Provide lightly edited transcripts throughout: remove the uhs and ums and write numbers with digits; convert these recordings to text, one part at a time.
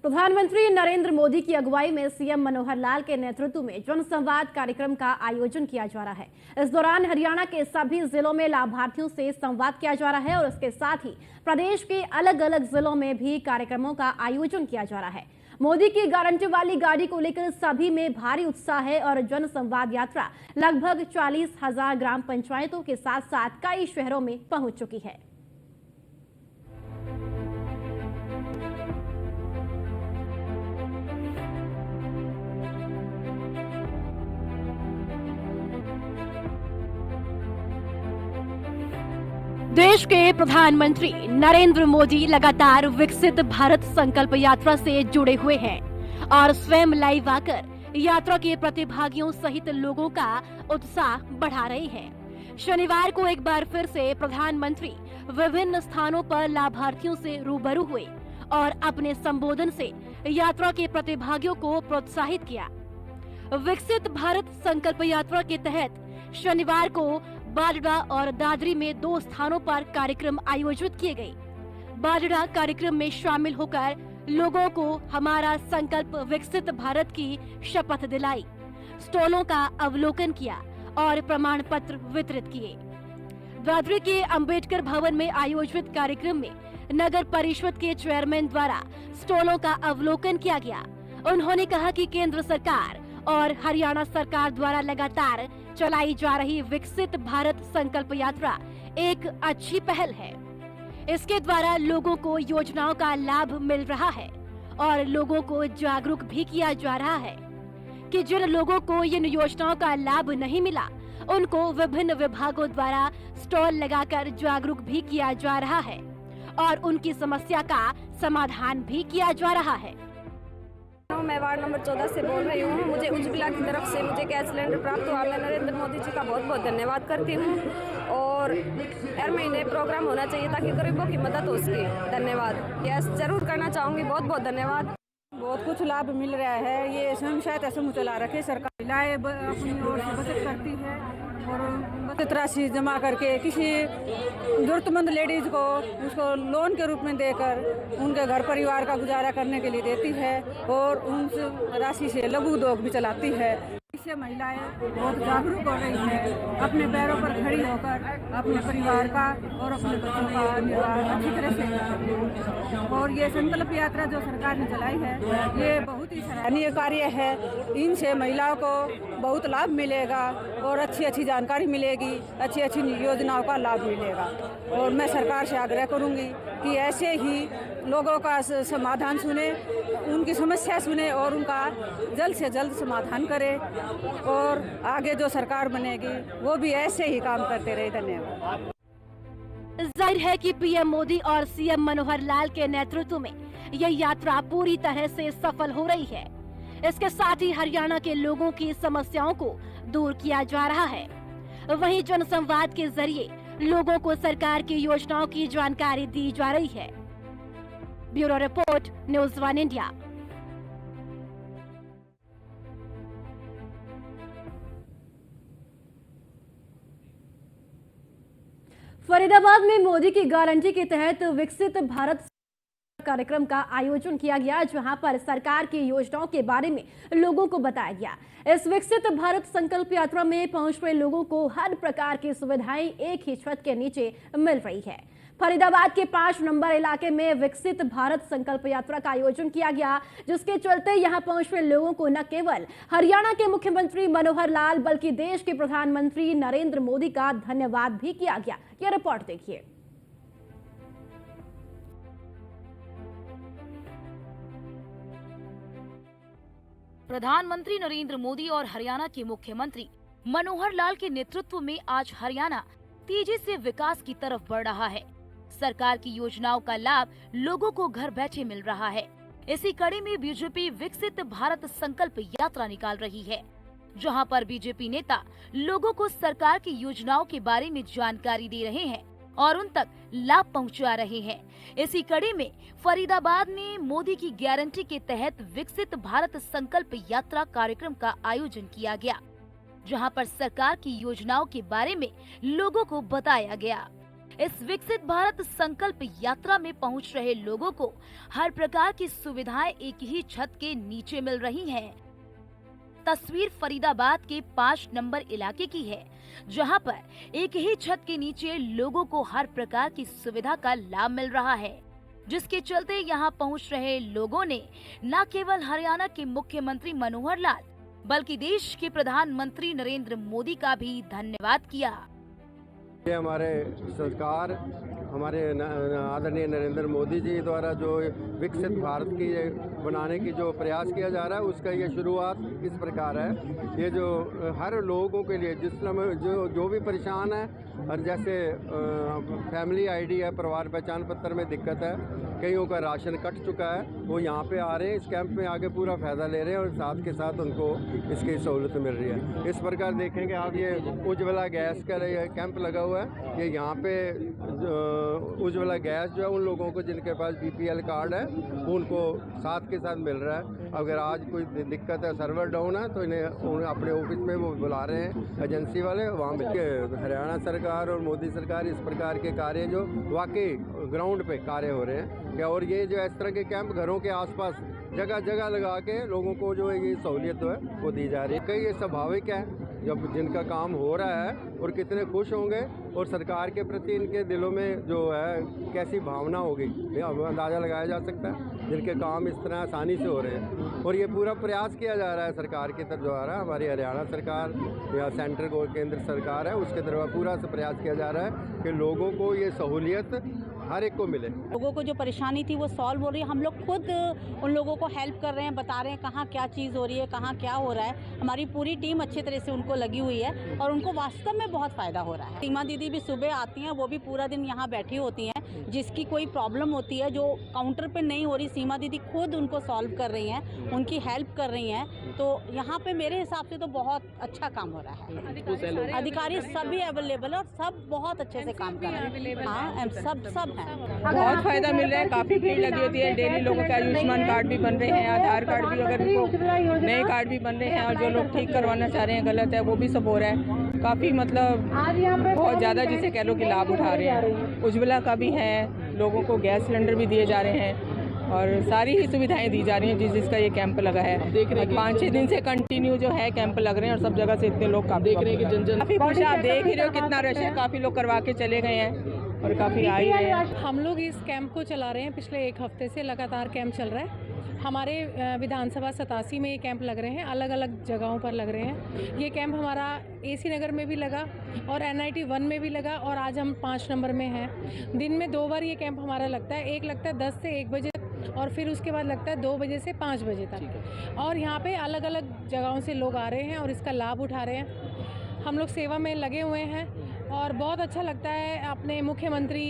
प्रधानमंत्री नरेंद्र मोदी की अगुवाई में सीएम मनोहर लाल के नेतृत्व में जनसंवाद कार्यक्रम का आयोजन किया जा रहा है। इस दौरान हरियाणा के सभी जिलों में लाभार्थियों से संवाद किया जा रहा है और इसके साथ ही प्रदेश के अलग अलग जिलों में भी कार्यक्रमों का आयोजन किया जा रहा है। मोदी की गारंटी वाली गाड़ी को लेकर सभी में भारी उत्साह है और जनसंवाद यात्रा लगभग 40,000 ग्राम पंचायतों के साथ साथ कई शहरों में पहुंच चुकी है। देश के प्रधानमंत्री नरेंद्र मोदी लगातार विकसित भारत संकल्प यात्रा से जुड़े हुए हैं और स्वयं लाइव आकर यात्रा के प्रतिभागियों सहित लोगों का उत्साह बढ़ा रहे हैं। शनिवार को एक बार फिर से प्रधानमंत्री विभिन्न स्थानों पर लाभार्थियों से रूबरू हुए और अपने संबोधन से यात्रा के प्रतिभागियों को प्रोत्साहित किया। विकसित भारत संकल्प यात्रा के तहत शनिवार को बाजड़ा और दादरी में 2 स्थानों पर कार्यक्रम आयोजित किए गए। बाजड़ा कार्यक्रम में शामिल होकर लोगों को हमारा संकल्प विकसित भारत की शपथ दिलाई, स्टॉलों का अवलोकन किया और प्रमाण पत्र वितरित किए। दादरी के अंबेडकर भवन में आयोजित कार्यक्रम में नगर परिषद के चेयरमैन द्वारा स्टॉलों का अवलोकन किया गया। उन्होंने कहा कि केंद्र सरकार और हरियाणा सरकार द्वारा लगातार चलाई जा रही विकसित भारत संकल्प यात्रा एक अच्छी पहल है। इसके द्वारा लोगों को योजनाओं का लाभ मिल रहा है और लोगों को जागरूक भी किया जा रहा है कि जिन लोगों को इन योजनाओं का लाभ नहीं मिला उनको विभिन्न विभागों द्वारा स्टॉल लगाकर जागरूक भी किया जा रहा है और उनकी समस्या का समाधान भी किया जा रहा है। मैं वार्ड नंबर 14 से बोल रही हूँ। मुझे उज्ज्वला की तरफ से मुझे गैस सिलेंडर प्राप्त हुआ। मैं नरेंद्र मोदी जी का बहुत बहुत धन्यवाद करती हूँ और हर महीने प्रोग्राम होना चाहिए ताकि गरीबों की मदद हो सके। धन्यवाद। गैस जरूर करना चाहूँगी। बहुत बहुत धन्यवाद। बहुत कुछ लाभ मिल रहा है। ये स्वयं सहायता समूह चला रखे सरकार, महिलाएं अपनी ओर से बचत करती है और बचत राशि जमा करके किसी जरूरतमंद लेडीज को उसको लोन के रूप में देकर उनके घर परिवार का गुजारा करने के लिए देती है और उन राशि से लघु उद्योग भी चलाती है। इससे महिलाएं बहुत जागरूक हो रही है, अपने पैरों पर खड़ी होकर अपने परिवार का और अपने बच्चों का निर्वाह अच्छी तरह से करती है। और ये संकल्प यात्रा जो सरकार ने चलाई है ये बहुत ही सराहनीय कार्य है। इनसे महिलाओं को बहुत लाभ मिलेगा और अच्छी अच्छी जानकारी मिलेगी, अच्छी अच्छी योजनाओं का लाभ मिलेगा। और मैं सरकार से आग्रह करूंगी कि ऐसे ही लोगों का समाधान सुने, उनकी समस्या सुने और उनका जल्द से जल्द समाधान करे और आगे जो सरकार बनेगी वो भी ऐसे ही काम करते रहे। धन्यवाद। जाहिर है कि पीएम मोदी और सीएम मनोहर लाल के नेतृत्व में यह यात्रा पूरी तरह से सफल हो रही है। इसके साथ ही हरियाणा के लोगों की समस्याओं को दूर किया जा रहा है। वहीं जनसंवाद के जरिए लोगों को सरकार की योजनाओं की जानकारी दी जा रही है। Bureau report, news 1 India. Faridabad में मोदी की गारंटी के तहत विकसित भारत कार्यक्रम का आयोजन किया गया, जहां पर सरकार की योजनाओं के बारे में लोगों को बताया गया। इस विकसित भारत संकल्प यात्रा में पहुंच रहे लोगों को हर प्रकार की सुविधाएं एक ही छत के नीचे मिल रही है। फरीदाबाद के 5 नंबर इलाके में विकसित भारत संकल्प यात्रा का आयोजन किया गया, जिसके चलते यहां पहुंच रहे लोगों को न केवल हरियाणा के मुख्यमंत्री मनोहर लाल बल्कि देश के प्रधानमंत्री नरेंद्र मोदी का धन्यवाद भी किया गया। यह रिपोर्ट देखिए। प्रधानमंत्री नरेंद्र मोदी और हरियाणा के मुख्यमंत्री मनोहर लाल के नेतृत्व में आज हरियाणा तेजी से विकास की तरफ बढ़ रहा है। सरकार की योजनाओं का लाभ लोगों को घर बैठे मिल रहा है। इसी कड़ी में बीजेपी विकसित भारत संकल्प यात्रा निकाल रही है, जहां पर बीजेपी नेता लोगों को सरकार की योजनाओं के बारे में जानकारी दे रहे हैं और उन तक लाभ पहुंचा रहे हैं। इसी कड़ी में फरीदाबाद में मोदी की गारंटी के तहत विकसित भारत संकल्प यात्रा कार्यक्रम का आयोजन किया गया, जहां पर सरकार की योजनाओं के बारे में लोगों को बताया गया। इस विकसित भारत संकल्प यात्रा में पहुंच रहे लोगों को हर प्रकार की सुविधाएं एक ही छत के नीचे मिल रही हैं। तस्वीर फरीदाबाद के 5 नंबर इलाके की है, जहां पर एक ही छत के नीचे लोगों को हर प्रकार की सुविधा का लाभ मिल रहा है, जिसके चलते यहां पहुंच रहे लोगों ने न केवल हरियाणा के मुख्यमंत्री मनोहर लाल बल्कि देश के प्रधानमंत्री नरेंद्र मोदी का भी धन्यवाद किया। ये हमारे सरकार, हमारे आदरणीय नरेंद्र मोदी जी द्वारा जो विकसित भारत की बनाने की जो प्रयास किया जा रहा है, उसका ये शुरुआत इस प्रकार है। ये जो हर लोगों के लिए जो भी परेशान है, और जैसे फैमिली आईडी है, परिवार पहचान पत्र में दिक्कत है, कईयों का राशन कट चुका है, वो यहाँ पे आ रहे हैं, इस कैंप में आके पूरा फ़ायदा ले रहे हैं और साथ के साथ उनको इसकी सहूलत मिल रही है। इस प्रकार देखेंगे आप, ये उज्ज्वला गैस का कैंप लगा हुआ है। ये यहाँ पे उज्ज्वला गैस जो है उन लोगों को जिनके पास BPL कार्ड है उनको साथ के साथ मिल रहा है। अगर आज कोई दिक्कत है, सर्वर डाउन है, तो उन्हें अपने ऑफिस में वो बुला रहे हैं एजेंसी वाले, वहाँ मिलकर हरियाणा सरकार और मोदी सरकार इस प्रकार के कार्य जो वाकई ग्राउंड पे कार्य हो रहे हैं। और ये जो इस तरह के कैंप घरों के आसपास जगह जगह लगा के लोगों को जो है ये सहूलियत है वो दी जा रही है। कई ये स्वाभाविक है जब जिनका काम हो रहा है, और कितने खुश होंगे और सरकार के प्रति इनके दिलों में जो है कैसी भावना होगी, अंदाज़ा लगाया जा सकता है, जिनके काम इस तरह आसानी से हो रहे हैं। और ये पूरा प्रयास किया जा रहा है सरकार के तरफ द्वारा, हमारी हरियाणा सरकार या सेंट्रल केंद्र सरकार है, उसके तरफ पूरा प्रयास किया जा रहा है कि लोगों को ये सहूलियत हर एक को मिले। लोगों को जो परेशानी थी वो सॉल्व हो रही है। हम लोग खुद उन लोगों को हेल्प कर रहे हैं, बता रहे हैं कहाँ क्या चीज़ हो रही है, कहाँ क्या हो रहा है। हमारी पूरी टीम अच्छी तरह से उनको लगी हुई है और उनको वास्तव में बहुत फ़ायदा हो रहा है। सीमा दीदी भी सुबह आती हैं, वो भी पूरा दिन यहाँ बैठी होती हैं। जिसकी कोई प्रॉब्लम होती है जो काउंटर पे नहीं हो रही, सीमा दीदी खुद उनको सॉल्व कर रही हैं, उनकी हेल्प कर रही हैं। तो यहाँ पे मेरे हिसाब से तो बहुत अच्छा काम हो रहा है। अधिकारी सभी अवेलेबल है और सब बहुत अच्छे से काम कर रहे हैं। हाँ, सब हैं। बहुत फायदा मिल रहा है, काफ़ी भीड़ लगी होती है। डेली लोगों के आयुष्मान कार्ड भी बन रहे हैं, आधार कार्ड भी, अगर उनको नए कार्ड भी बन रहे हैं, और जो लोग ठीक करवाना चाह रहे हैं गलत है वो भी सब हो रहा है। काफ़ी मतलब बहुत ज़्यादा जिसे कह लो कि लाभ उठा रहे हैं। उज्ज्वला का भी है, लोगों को गैस सिलेंडर भी दिए जा रहे हैं और सारी ही सुविधाएं दी जा रही हैं जिसका ये कैंप लगा है। 5-6 दिन से कंटिन्यू जो है कैंप लग रहे हैं और सब जगह से इतने लोग देख रहे हैं कि काफ़ी खुश, आप देख ही रहे हो कितना रश है। काफ़ी लोग करवा के चले गए हैं और काफ़ी आई रहे हैं। हम लोग इस कैंप को चला रहे हैं, पिछले 1 हफ्ते से लगातार कैंप चल रहा है। हमारे विधानसभा 87 में ये कैंप लग रहे हैं, अलग अलग जगहों पर लग रहे हैं। ये कैंप हमारा AC नगर में भी लगा और NIT 1 में भी लगा और आज हम 5 नंबर में हैं। दिन में 2 बार ये कैंप हमारा लगता है, एक लगता है 10 से 1 बजे और फिर उसके बाद लगता है 2 बजे से 5 बजे तक। और यहाँ पे अलग अलग जगहों से लोग आ रहे हैं और इसका लाभ उठा रहे हैं। हम लोग सेवा में लगे हुए हैं और बहुत अच्छा लगता है। अपने मुख्यमंत्री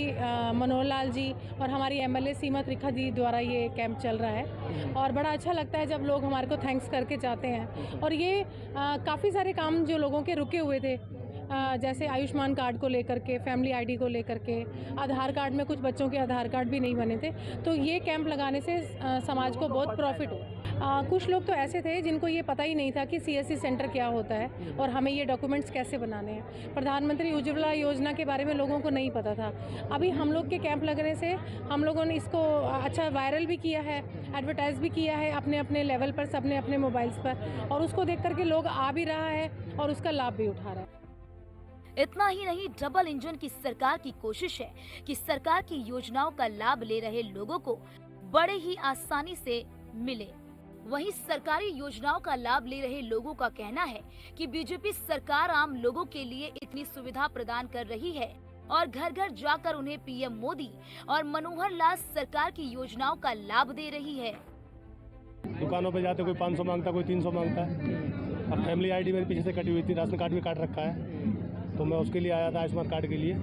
मनोहर लाल जी और हमारी MLA सीमा त्रिखा जी द्वारा ये कैंप चल रहा है और बड़ा अच्छा लगता है जब लोग हमारे को थैंक्स करके जाते हैं। और ये काफ़ी सारे काम जो लोगों के रुके हुए थे, जैसे आयुष्मान कार्ड को लेकर के, फैमिली आईडी को लेकर के, आधार कार्ड में कुछ बच्चों के आधार कार्ड भी नहीं बने थे, तो ये कैंप लगाने से समाज को बहुत प्रॉफिट हो। कुछ लोग तो ऐसे थे जिनको ये पता ही नहीं था कि CSC सेंटर क्या होता है और हमें ये डॉक्यूमेंट्स कैसे बनाने हैं। प्रधानमंत्री उज्ज्वला योजना के बारे में लोगों को नहीं पता था। अभी हम लोग के कैंप लगने से हम लोगों ने इसको अच्छा वायरल भी किया है, एडवर्टाइज भी किया है अपने अपने लेवल पर, सबने अपने मोबाइल्स पर, और उसको देख करके लोग आ भी रहा है और उसका लाभ भी उठा रहा है। इतना ही नहीं, डबल इंजन की सरकार की कोशिश है कि सरकार की योजनाओं का लाभ ले रहे लोगों को बड़े ही आसानी से मिले। वहीं सरकारी योजनाओं का लाभ ले रहे लोगों का कहना है कि बीजेपी सरकार आम लोगों के लिए इतनी सुविधा प्रदान कर रही है और घर घर जाकर उन्हें PM मोदी और मनोहर लाल सरकार की योजनाओं का लाभ दे रही है। दुकानों पे जाते कोई 500 मांगता, कोई 300 मांगता है। अब फैमिली आईडी मेरे पीछे से कटी हुई थी, राशन कार्ड भी काट रखा है, तो मैं उसके लिए आया था आयुष्मान कार्ड के लिए।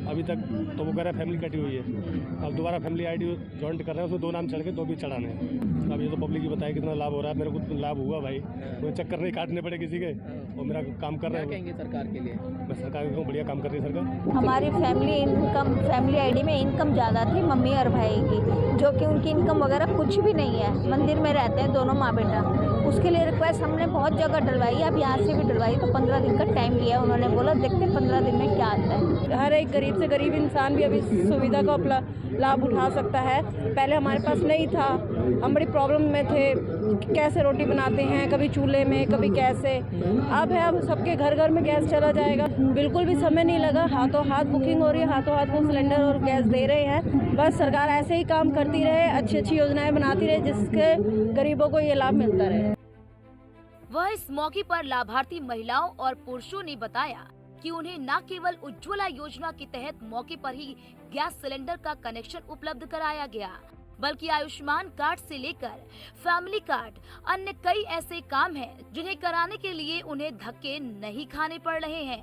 अभी तक तो वो कह रहा है फैमिली कटी हुई है। अब दोबारा फैमिली आईडी जॉइंट कर रहे हैं, उसमें 2 नाम चढ़ के 2 भी चढ़ाने हैं। अब ये तो पब्लिक ही बताए कितना लाभ हो रहा है। मेरे को लाभ हुआ भाई, कोई चक्कर नहीं काटने पड़े किसी के, और मेरा काम कर रहे हैं। कहेंगे सरकार के लिए? मैं सरकार को बढ़िया काम कर रही है सरकार। हमारी फैमिली आईडी में इनकम ज़्यादा थी मम्मी और भाई की, जो कि उनकी इनकम वगैरह कुछ भी नहीं है। मंदिर में रहते हैं दोनों माँ बेटा। उसके लिए रिक्वेस्ट हमने बहुत जगह डलवाई, अब यहाँ से भी डलवाई, तो 15 दिन का टाइम लिया उन्होंने। बोला देखते 15 दिन में क्या आता है। हर एक गरीब गरीब से गरीब इंसान भी अभी इस सुविधा का लाभ उठा सकता है। पहले हमारे पास नहीं था, हम बड़ी प्रॉब्लम में थे, कैसे रोटी बनाते हैं, कभी चूल्हे में कभी कैसे। अब है, अब सबके घर घर में गैस चला जाएगा, बिल्कुल भी समय नहीं लगा, हाथों हाथ बुकिंग हो रही है, हाथों हाथ वो सिलेंडर और गैस दे रहे हैं। बस सरकार ऐसे ही काम करती रहे, अच्छी अच्छी योजनाएं बनाती रहे, जिसके गरीबों को ये लाभ मिलता रहे। वह इस मौके पर लाभार्थी महिलाओं और पुरुषों ने बताया कि उन्हें न केवल उज्ज्वला योजना के तहत मौके पर ही गैस सिलेंडर का कनेक्शन उपलब्ध कराया गया, बल्कि आयुष्मान कार्ड से लेकर फैमिली कार्ड अन्य कई ऐसे काम हैं जिन्हें कराने के लिए उन्हें धक्के नहीं खाने पड़ रहे हैं।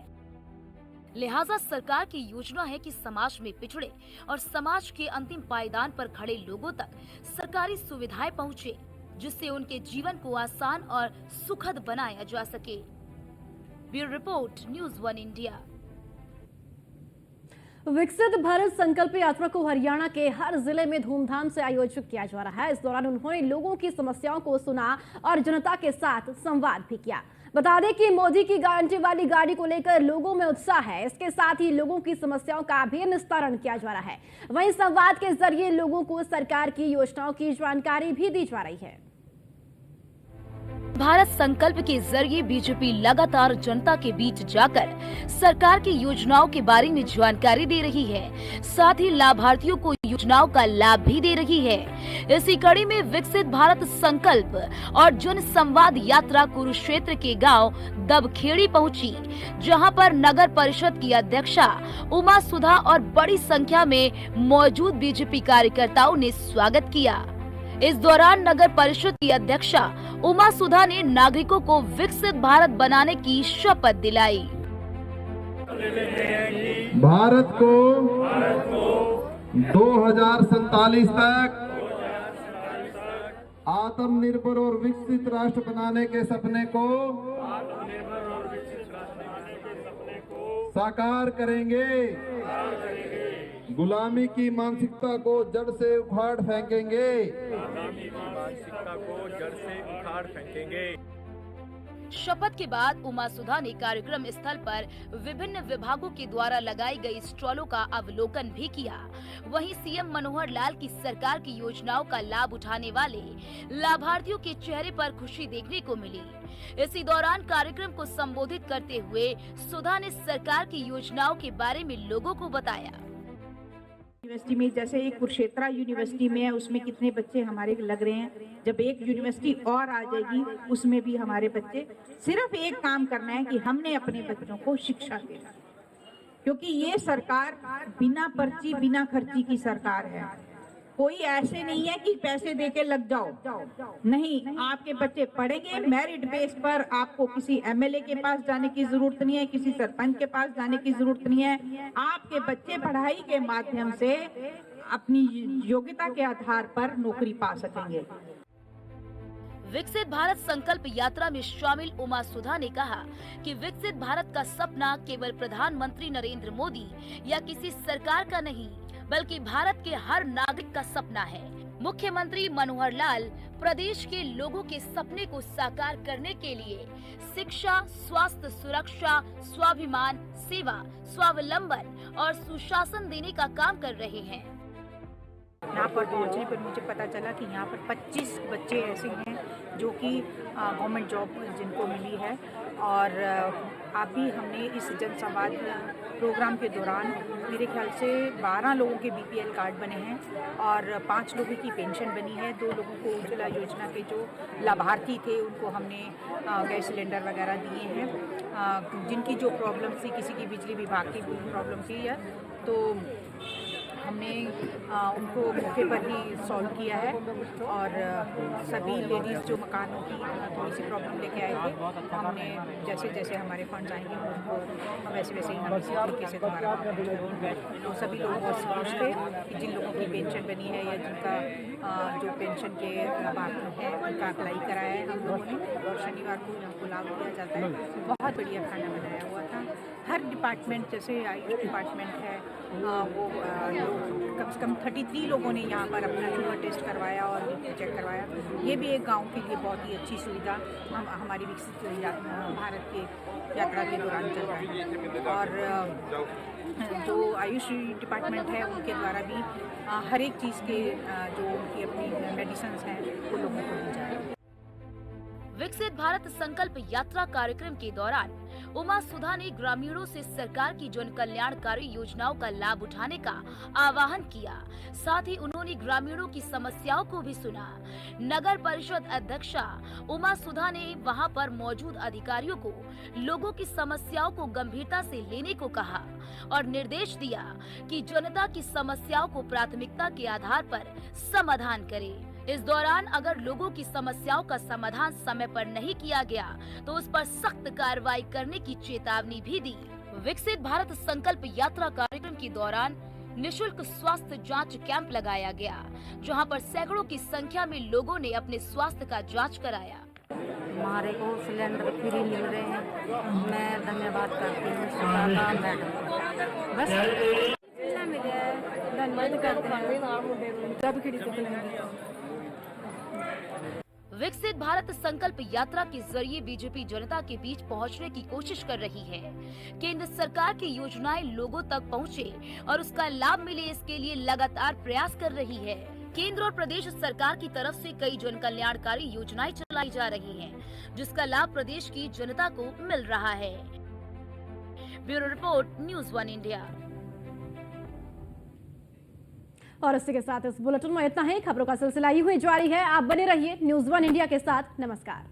लिहाजा सरकार की योजना है कि समाज में पिछड़े और समाज के अंतिम पायदान पर खड़े लोगों तक सरकारी सुविधाएं पहुंचे, जिससे उनके जीवन को आसान और सुखद बनाया जा सके। Bureau report, news 1 India. विकसित भारत संकल्प यात्रा को हरियाणा के हर जिले में धूमधाम से आयोजित किया जा रहा है। इस दौरान उन्होंने लोगों की समस्याओं को सुना और जनता के साथ संवाद भी किया। बता दें कि मोदी की गारंटी वाली गाड़ी को लेकर लोगों में उत्साह है। इसके साथ ही लोगों की समस्याओं का भी निस्तारण किया जा रहा है। वहीं संवाद के जरिए लोगों को सरकार की योजनाओं की जानकारी भी दी जा रही है। भारत संकल्प के जरिए बीजेपी लगातार जनता के बीच जाकर सरकार की योजनाओं के बारे में जानकारी दे रही है, साथ ही लाभार्थियों को योजनाओं का लाभ भी दे रही है। इसी कड़ी में विकसित भारत संकल्प और जन संवाद यात्रा कुरुक्षेत्र के गांव दबखेड़ी पहुंची, जहां पर नगर परिषद की अध्यक्षा उमा सुधा और बड़ी संख्या में मौजूद बीजेपी कार्यकर्ताओं ने स्वागत किया। इस दौरान नगर परिषद की अध्यक्षा उमा सुधा ने नागरिकों को विकसित भारत बनाने की शपथ दिलाई। भारत को 2047 तक आत्मनिर्भर और विकसित राष्ट्र बनाने के सपने को साकार करेंगे। गुलामी की मानसिकता को जड़ से उखाड़ फेंकेंगे। शपथ के बाद उमा सुधा ने कार्यक्रम स्थल पर विभिन्न विभागों के द्वारा लगाई गई स्टॉलों का अवलोकन भी किया। वहीं सीएम मनोहर लाल की सरकार की योजनाओं का लाभ उठाने वाले लाभार्थियों के चेहरे पर खुशी देखने को मिली। इसी दौरान कार्यक्रम को संबोधित करते हुए सुधा ने सरकार की योजनाओं के बारे में लोगों को बताया। यूनिवर्सिटी में जैसे एक कुरुक्षेत्र यूनिवर्सिटी में है, उसमें कितने बच्चे हमारे लग रहे हैं। जब एक यूनिवर्सिटी और आ जाएगी, उसमें भी हमारे बच्चे, सिर्फ एक काम करना है कि हमने अपने बच्चों को शिक्षा देना, क्योंकि ये सरकार बिना पर्ची बिना खर्ची की सरकार है। कोई ऐसे नहीं है कि पैसे देके लग जाओ, नहीं, आपके बच्चे पढ़ेंगे मेरिट बेस पर। आपको किसी एमएलए के पास जाने की जरूरत नहीं है, किसी सरपंच के पास जाने की जरूरत नहीं है। आपके बच्चे पढ़ाई के माध्यम से अपनी योग्यता के आधार पर नौकरी पा सकेंगे। विकसित भारत संकल्प यात्रा में शामिल उमा सुधा ने कहा कि विकसित भारत का सपना केवल प्रधानमंत्री नरेंद्र मोदी या किसी सरकार का नहीं, बल्कि भारत के हर नागरिक का सपना है। मुख्यमंत्री मनोहर लाल प्रदेश के लोगों के सपने को साकार करने के लिए शिक्षा, स्वास्थ्य, सुरक्षा, स्वाभिमान, सेवा, स्वावलंबन और सुशासन देने का काम कर रहे हैं। यहाँ पर पहुँचने पर मुझे पता चला कि यहाँ पर 25 बच्चे ऐसे हैं जो कि गवर्नमेंट जॉब जिनको मिली है। और अभी हमने इस जनसंवाद प्रोग्राम के दौरान मेरे ख्याल से 12 लोगों के बीपीएल कार्ड बने हैं और 5 लोगों की पेंशन बनी है। 2 लोगों को उज्ज्वला योजना के जो लाभार्थी थे उनको हमने गैस सिलेंडर वगैरह दिए हैं। जिनकी जो प्रॉब्लम थी, किसी की बिजली विभाग की प्रॉब्लम थी, तो हमने उनको मौके पर ही सॉल्व किया है। और सभी लेडीज़ जो मकानों की थोड़ी सी प्रॉब्लम लेके आए थे, हमने जैसे जैसे हमारे फंड आएंगे उनको वैसे वैसे ही हम इसी तरीके से दोबारा तो सभी लोगों को खुश थे कि जिन लोगों की पेंशन बनी है या जिनका जो पेंशन के लाभार्थी है उनका अप्लाई कराया है हम लोगों ने। और शनिवार को उनको लाभ दिया जाता है। बहुत बढ़िया खाना बनाया हुआ था। हर डिपार्टमेंट, जैसे आयुष डिपार्टमेंट है, वो लोग कम से कम 33 लोगों ने यहाँ पर अपना शुगर टेस्ट करवाया और BP चेक करवाया। ये भी एक गांव के लिए बहुत ही अच्छी सुविधा हमारी विकसित भारत के यात्रा के दौरान चल रहा है। और जो आयुष डिपार्टमेंट है उनके द्वारा भी हर एक चीज़ के जो उनकी अपनी मेडिसिन हैं वो लोगों को दी जा रही है। विकसित भारत संकल्प यात्रा कार्यक्रम के दौरान उमा सुधा ने ग्रामीणों से सरकार की जन कल्याणकारी योजनाओं का लाभ उठाने का आह्वान किया। साथ ही उन्होंने ग्रामीणों की समस्याओं को भी सुना। नगर परिषद अध्यक्षा उमा सुधा ने वहां पर मौजूद अधिकारियों को लोगों की समस्याओं को गंभीरता से लेने को कहा और निर्देश दिया कि जनता की समस्याओं को प्राथमिकता के आधार पर समाधान करे। इस दौरान अगर लोगों की समस्याओं का समाधान समय पर नहीं किया गया तो उस पर सख्त कार्रवाई करने की चेतावनी भी दी। विकसित भारत संकल्प यात्रा कार्यक्रम के दौरान निशुल्क स्वास्थ्य जांच कैंप लगाया गया, जहां पर सैकड़ों की संख्या में लोगों ने अपने स्वास्थ्य का जांच कराया। हमारे को सिलेंडर फ्री मिल रहे हैं, मैं धन्यवाद करती हूँ सरकार का, मैडम बस धन्यवाद करते हैं। विकसित भारत संकल्प यात्रा के जरिए बीजेपी जनता के बीच पहुंचने की कोशिश कर रही है। केंद्र सरकार की योजनाएं लोगों तक पहुंचे और उसका लाभ मिले, इसके लिए लगातार प्रयास कर रही है। केंद्र और प्रदेश सरकार की तरफ से कई जन कल्याणकारी योजनाएं चलाई जा रही हैं, जिसका लाभ प्रदेश की जनता को मिल रहा है। Bureau report, news 1 India. और इसी के साथ इस बुलेटिन में इतना ही। खबरों का सिलसिला यूं ही जारी है, आप बने रहिए न्यूज़ 1 इंडिया के साथ। नमस्कार।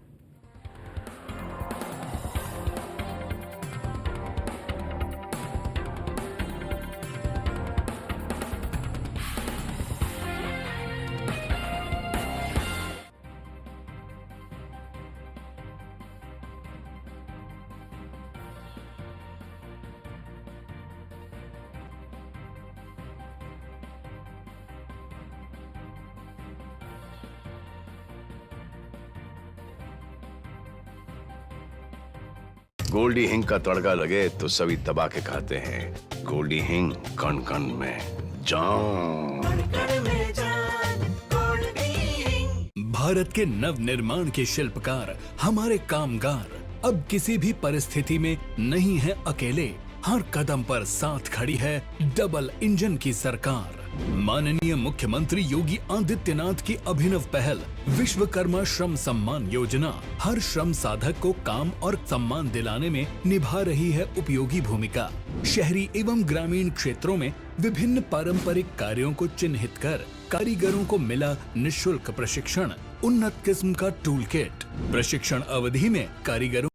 गोल्डी हिंग का तड़का लगे तो सभी दबा के खाते हैं। गोल्डी हिंग, कण कण में जान। भारत के नव निर्माण के शिल्पकार हमारे कामगार अब किसी भी परिस्थिति में नहीं है अकेले। हर कदम पर साथ खड़ी है डबल इंजन की सरकार। माननीय मुख्यमंत्री योगी आदित्यनाथ की अभिनव पहल विश्वकर्मा श्रम सम्मान योजना हर श्रम साधक को काम और सम्मान दिलाने में निभा रही है उपयोगी भूमिका। शहरी एवं ग्रामीण क्षेत्रों में विभिन्न पारंपरिक कार्यों को चिन्हित कर कारीगरों को मिला निःशुल्क प्रशिक्षण, उन्नत किस्म का टूल किट। प्रशिक्षण अवधि में कारीगरों